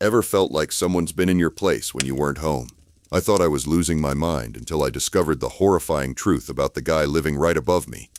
Ever felt like someone's been in your place when you weren't home? I thought I was losing my mind until I discovered the horrifying truth about the guy living right above me.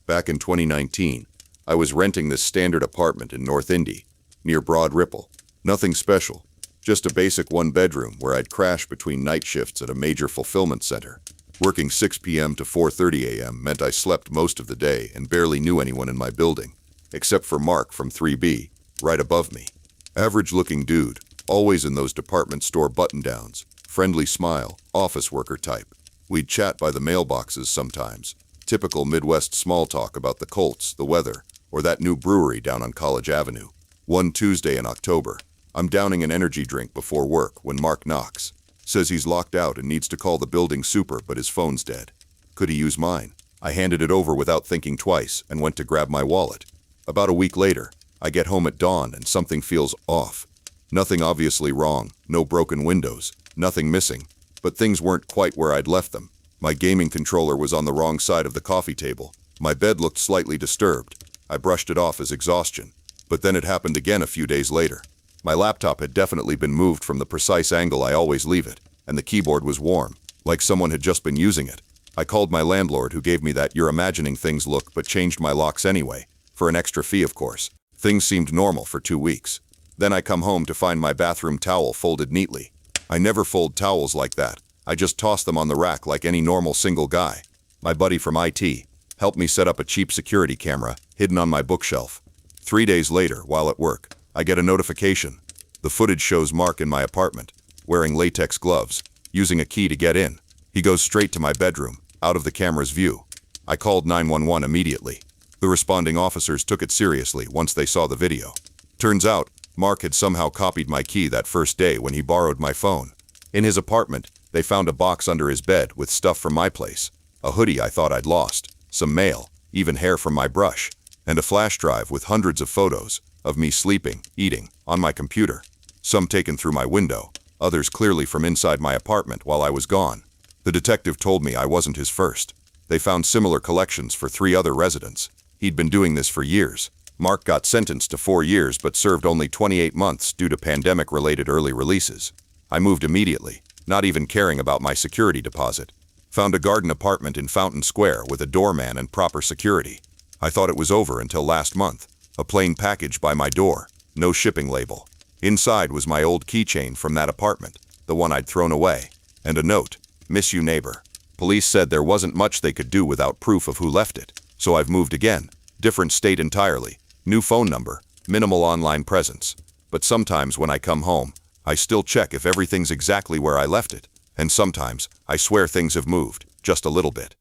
Back in 2019, I was renting this standard apartment in North Indy, near Broad Ripple. Nothing special, just a basic one-bedroom where I'd crash between night shifts at a major fulfillment center. Working 6 p.m. to 4:30 a.m. meant I slept most of the day and barely knew anyone in my building, except for Mark from 3B, right above me. Average-looking dude, always in those department store button-downs, friendly smile, office worker type. We'd chat by the mailboxes sometimes. Typical Midwest small talk about the Colts, the weather, or that new brewery down on College Avenue. One Tuesday in October, I'm downing an energy drink before work when Mark knocks. Says he's locked out and needs to call the building super, but his phone's dead. Could he use mine? I handed it over without thinking twice and went to grab my wallet. About a week later, I get home at dawn and something feels off. Nothing obviously wrong, no broken windows, nothing missing, but things weren't quite where I'd left them. My gaming controller was on the wrong side of the coffee table. My bed looked slightly disturbed. I brushed it off as exhaustion. But then it happened again a few days later. My laptop had definitely been moved from the precise angle I always leave it, and the keyboard was warm, like someone had just been using it. I called my landlord, who gave me that "you're imagining things" look, but changed my locks anyway, for an extra fee of course. Things seemed normal for 2 weeks. Then I come home to find my bathroom towel folded neatly. I never fold towels like that. I just toss them on the rack like any normal single guy. My buddy from IT helped me set up a cheap security camera hidden on my bookshelf. 3 days later, while at work, I get a notification. The footage shows Mark in my apartment, wearing latex gloves, using a key to get in. He goes straight to my bedroom, out of the camera's view. I called 911 immediately. The responding officers took it seriously once they saw the video. Turns out, Mark had somehow copied my key that first day when he borrowed my phone. In his apartment, they found a box under his bed with stuff from my place. A hoodie I thought I'd lost, some mail, even hair from my brush, and a flash drive with hundreds of photos of me sleeping, eating, on my computer. Some taken through my window, others clearly from inside my apartment while I was gone. The detective told me I wasn't his first. They found similar collections for 3 other residents. He'd been doing this for years. Mark got sentenced to 4 years but served only 28 months due to pandemic-related early releases. I moved immediately, not even caring about my security deposit. Found a garden apartment in Fountain Square with a doorman and proper security. I thought it was over until last month. A plain package by my door, no shipping label. Inside was my old keychain from that apartment, the one I'd thrown away, and a note, "Miss you, neighbor." Police said there wasn't much they could do without proof of who left it, so I've moved again. Different state entirely, new phone number, minimal online presence. But sometimes when I come home, I still check if everything's exactly where I left it, and sometimes I swear things have moved, just a little bit.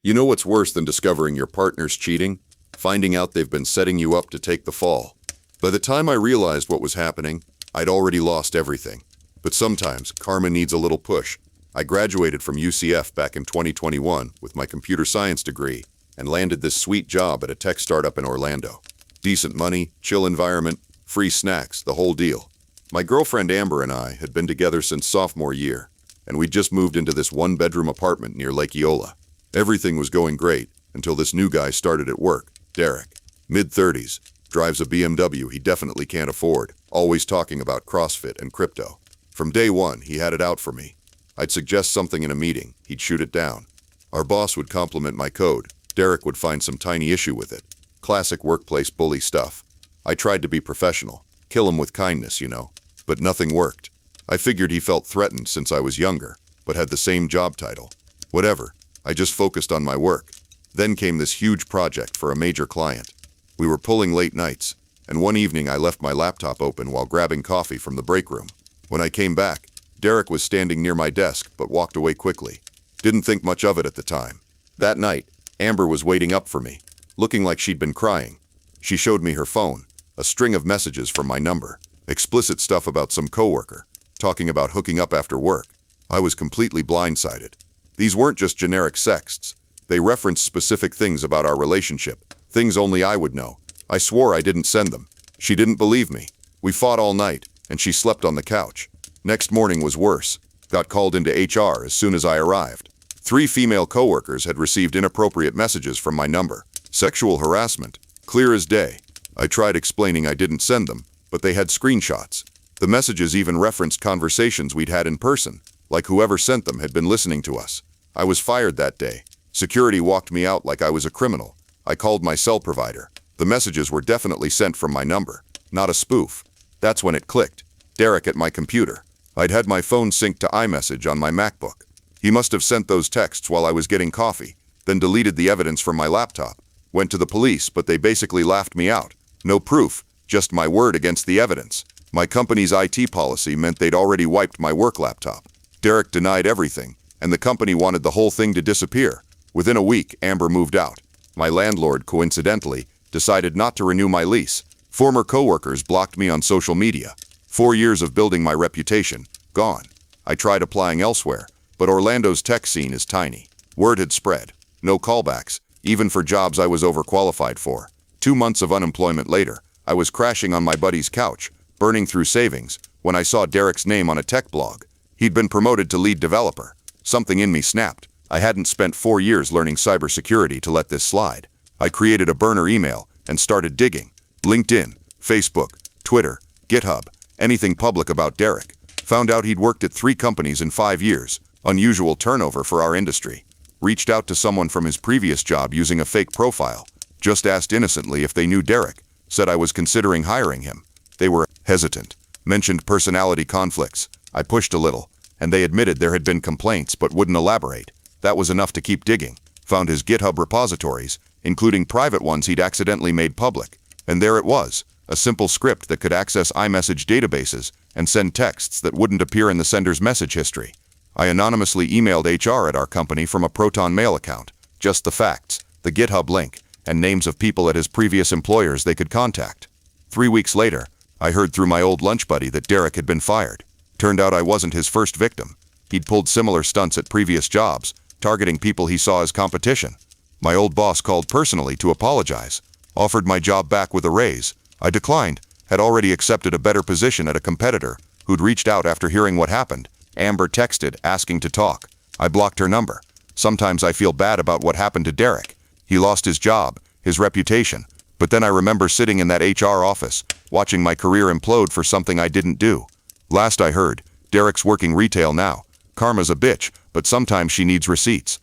You know what's worse than discovering your partner's cheating? Finding out they've been setting you up to take the fall. By the time I realized what was happening, I'd already lost everything. But sometimes karma needs a little push. I graduated from UCF back in 2021 with my computer science degree and landed this sweet job at a tech startup in Orlando. Decent money, chill environment, free snacks, the whole deal. My girlfriend Amber and I had been together since sophomore year, and we'd just moved into this one-bedroom apartment near Lake Eola. Everything was going great until this new guy started at work, Derek. Mid-30s, drives a BMW he definitely can't afford, always talking about CrossFit and crypto. From day one, he had it out for me. I'd suggest something in a meeting, he'd shoot it down. Our boss would compliment my code, Derek would find some tiny issue with it. Classic workplace bully stuff. I tried to be professional, kill him with kindness, you know, but nothing worked. I figured he felt threatened since I was younger, but had the same job title. Whatever, I just focused on my work. Then came this huge project for a major client. We were pulling late nights, and one evening I left my laptop open while grabbing coffee from the break room. When I came back, Derek was standing near my desk but walked away quickly. Didn't think much of it at the time. That night, Amber was waiting up for me, looking like she'd been crying. She showed me her phone, a string of messages from my number, explicit stuff about some coworker, talking about hooking up after work. I was completely blindsided. These weren't just generic sexts. They referenced specific things about our relationship, things only I would know. I swore I didn't send them. She didn't believe me. We fought all night, and she slept on the couch. Next morning was worse. Got called into HR as soon as I arrived. 3 female coworkers had received inappropriate messages from my number. Sexual harassment. Clear as day. I tried explaining I didn't send them, but they had screenshots. The messages even referenced conversations we'd had in person, like whoever sent them had been listening to us. I was fired that day. Security walked me out like I was a criminal. I called my cell provider. The messages were definitely sent from my number, not a spoof. That's when it clicked. Derek at my computer. I'd had my phone synced to iMessage on my MacBook. He must have sent those texts while I was getting coffee, then deleted the evidence from my laptop. Went to the police, but they basically laughed me out. No proof, just my word against the evidence. My company's IT policy meant they'd already wiped my work laptop. Derek denied everything, and the company wanted the whole thing to disappear. Within a week, Amber moved out. My landlord, coincidentally, decided not to renew my lease. Former coworkers blocked me on social media. 4 years of building my reputation, gone. I tried applying elsewhere, but Orlando's tech scene is tiny. Word had spread. No callbacks, even for jobs I was overqualified for. 2 months of unemployment later, I was crashing on my buddy's couch, burning through savings, when I saw Derek's name on a tech blog. He'd been promoted to lead developer. Something in me snapped. I hadn't spent 4 years learning cybersecurity to let this slide. I created a burner email and started digging. LinkedIn, Facebook, Twitter, GitHub, anything public about Derek. Found out he'd worked at 3 companies in 5 years, unusual turnover for our industry. Reached out to someone from his previous job using a fake profile. Just asked innocently if they knew Derek. Said I was considering hiring him. They were hesitant. Mentioned personality conflicts. I pushed a little, and they admitted there had been complaints but wouldn't elaborate. That was enough to keep digging. Found his GitHub repositories, including private ones he'd accidentally made public. And there it was, a simple script that could access iMessage databases and send texts that wouldn't appear in the sender's message history. I anonymously emailed HR at our company from a Proton Mail account. Just the facts, the GitHub link, and names of people at his previous employers they could contact. 3 weeks later, I heard through my old lunch buddy that Derek had been fired. Turned out I wasn't his first victim. He'd pulled similar stunts at previous jobs, targeting people he saw as competition. My old boss called personally to apologize. Offered my job back with a raise. I declined. Had already accepted a better position at a competitor who'd reached out after hearing what happened. Amber texted, asking to talk. I blocked her number. Sometimes I feel bad about what happened to Derek. He lost his job, his reputation. But then I remember sitting in that HR office, watching my career implode for something I didn't do. Last I heard, Derek's working retail now. Karma's a bitch, but sometimes she needs receipts.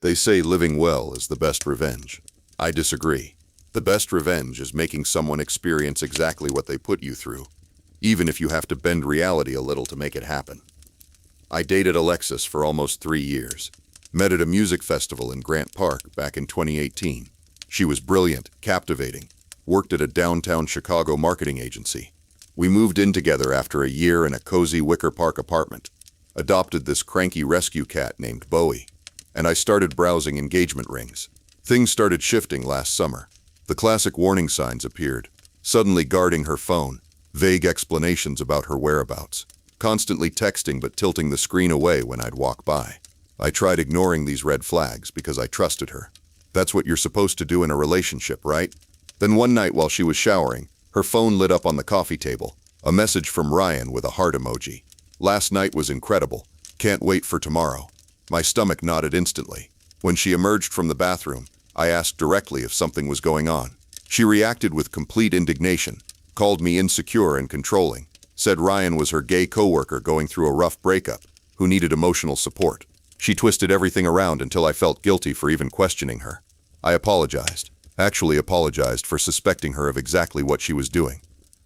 They say living well is the best revenge. I disagree. The best revenge is making someone experience exactly what they put you through, even if you have to bend reality a little to make it happen. I dated Alexis for almost 3 years. Met at a music festival in Grant Park back in 2018. She was brilliant, captivating, worked at a downtown Chicago marketing agency. We moved in together after a year in a cozy Wicker Park apartment. Adopted this cranky rescue cat named Bowie. And I started browsing engagement rings. Things started shifting last summer. The classic warning signs appeared. Suddenly guarding her phone. Vague explanations about her whereabouts. Constantly texting but tilting the screen away when I'd walk by. I tried ignoring these red flags because I trusted her. That's what you're supposed to do in a relationship, right? Then one night while she was showering, her phone lit up on the coffee table. A message from Ryan with a heart emoji. Last night was incredible. Can't wait for tomorrow. My stomach nodded instantly. When she emerged from the bathroom, I asked directly if something was going on. She reacted with complete indignation, called me insecure and controlling, said Ryan was her gay coworker going through a rough breakup, who needed emotional support. She twisted everything around until I felt guilty for even questioning her. I apologized. Actually apologized for suspecting her of exactly what she was doing.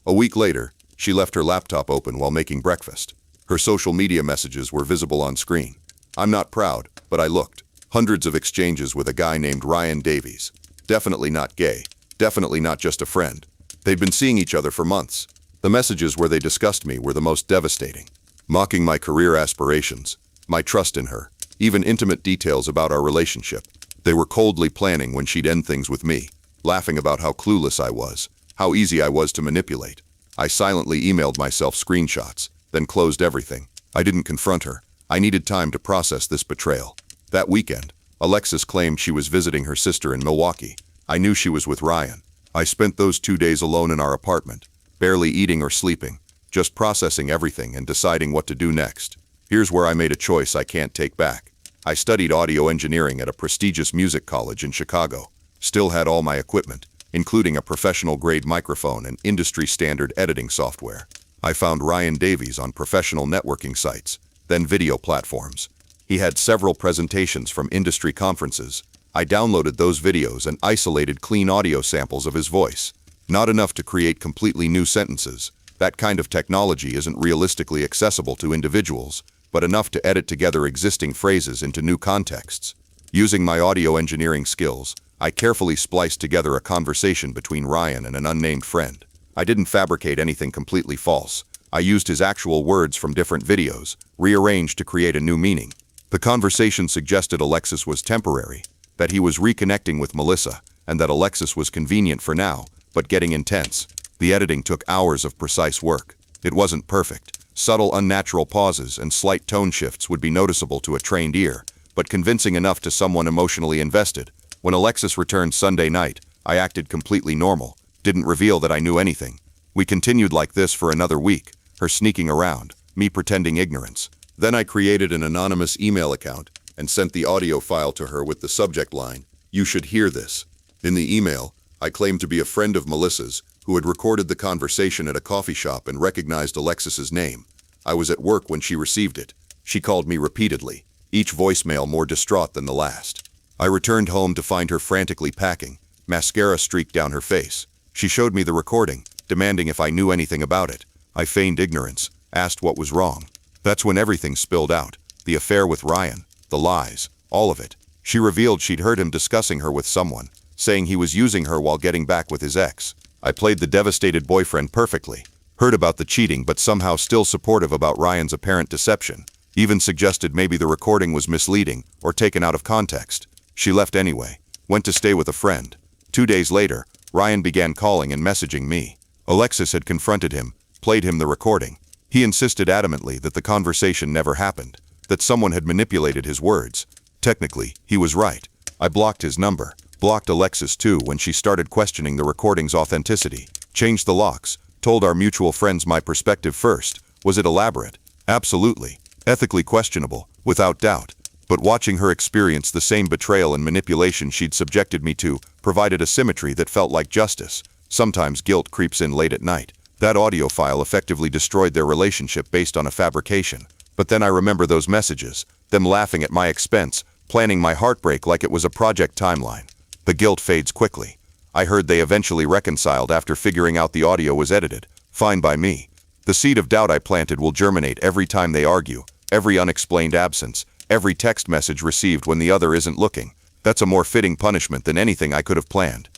A week later, she left her laptop open while making breakfast. Her social media messages were visible on screen. I'm not proud, but I looked. Hundreds of exchanges with a guy named Ryan Davies. Definitely not gay. Definitely not just a friend. They'd been seeing each other for months. The messages where they discussed me were the most devastating. Mocking my career aspirations, my trust in her, even intimate details about our relationship. They were coldly planning when she'd end things with me, laughing about how clueless I was, how easy I was to manipulate. I silently emailed myself screenshots, then closed everything. I didn't confront her. I needed time to process this betrayal. That weekend, Alexis claimed she was visiting her sister in Milwaukee. I knew she was with Ryan. I spent those 2 days alone in our apartment, barely eating or sleeping, just processing everything and deciding what to do next. Here's where I made a choice I can't take back. I studied audio engineering at a prestigious music college in Chicago. Still had all my equipment, including a professional-grade microphone and industry-standard editing software. I found Ryan Davies on professional networking sites, then video platforms. He had several presentations from industry conferences. I downloaded those videos and isolated clean audio samples of his voice. Not enough to create completely new sentences. That kind of technology isn't realistically accessible to individuals, but enough to edit together existing phrases into new contexts. Using my audio engineering skills, I carefully spliced together a conversation between Ryan and an unnamed friend. I didn't fabricate anything completely false. I used his actual words from different videos, rearranged to create a new meaning. The conversation suggested Alexis was temporary, that he was reconnecting with Melissa, and that Alexis was convenient for now, but getting intense. The editing took hours of precise work. It wasn't perfect. Subtle, unnatural pauses and slight tone shifts would be noticeable to a trained ear, but convincing enough to someone emotionally invested. When Alexis returned Sunday night, I acted completely normal, didn't reveal that I knew anything. We continued like this for another week, her sneaking around, me pretending ignorance. Then I created an anonymous email account and sent the audio file to her with the subject line, "You should hear this." In the email, I claimed to be a friend of Melissa's who had recorded the conversation at a coffee shop and recognized Alexis's name. I was at work when she received it. She called me repeatedly, each voicemail more distraught than the last. I returned home to find her frantically packing, mascara streaked down her face. She showed me the recording, demanding if I knew anything about it. I feigned ignorance, asked what was wrong. That's when everything spilled out. The affair with Ryan, the lies, all of it. She revealed she'd heard him discussing her with someone, saying he was using her while getting back with his ex. I played the devastated boyfriend perfectly. Heard about the cheating but somehow still supportive about Ryan's apparent deception. Even suggested maybe the recording was misleading or taken out of context. She left anyway. Went to stay with a friend. 2 days later, Ryan began calling and messaging me. Alexis had confronted him, played him the recording. He insisted adamantly that the conversation never happened, that someone had manipulated his words. Technically, he was right. I blocked his number. Blocked Alexis too when she started questioning the recording's authenticity. Changed the locks. Told our mutual friends my perspective first. Was it elaborate? Absolutely. Ethically questionable, without doubt. But watching her experience the same betrayal and manipulation she'd subjected me to provided a symmetry that felt like justice. Sometimes guilt creeps in late at night. That audio file effectively destroyed their relationship based on a fabrication. But then I remember those messages, them laughing at my expense, planning my heartbreak like it was a project timeline. The guilt fades quickly. I heard they eventually reconciled after figuring out the audio was edited. Fine by me. The seed of doubt I planted will germinate every time they argue, every unexplained absence, every text message received when the other isn't looking. That's a more fitting punishment than anything I could have planned.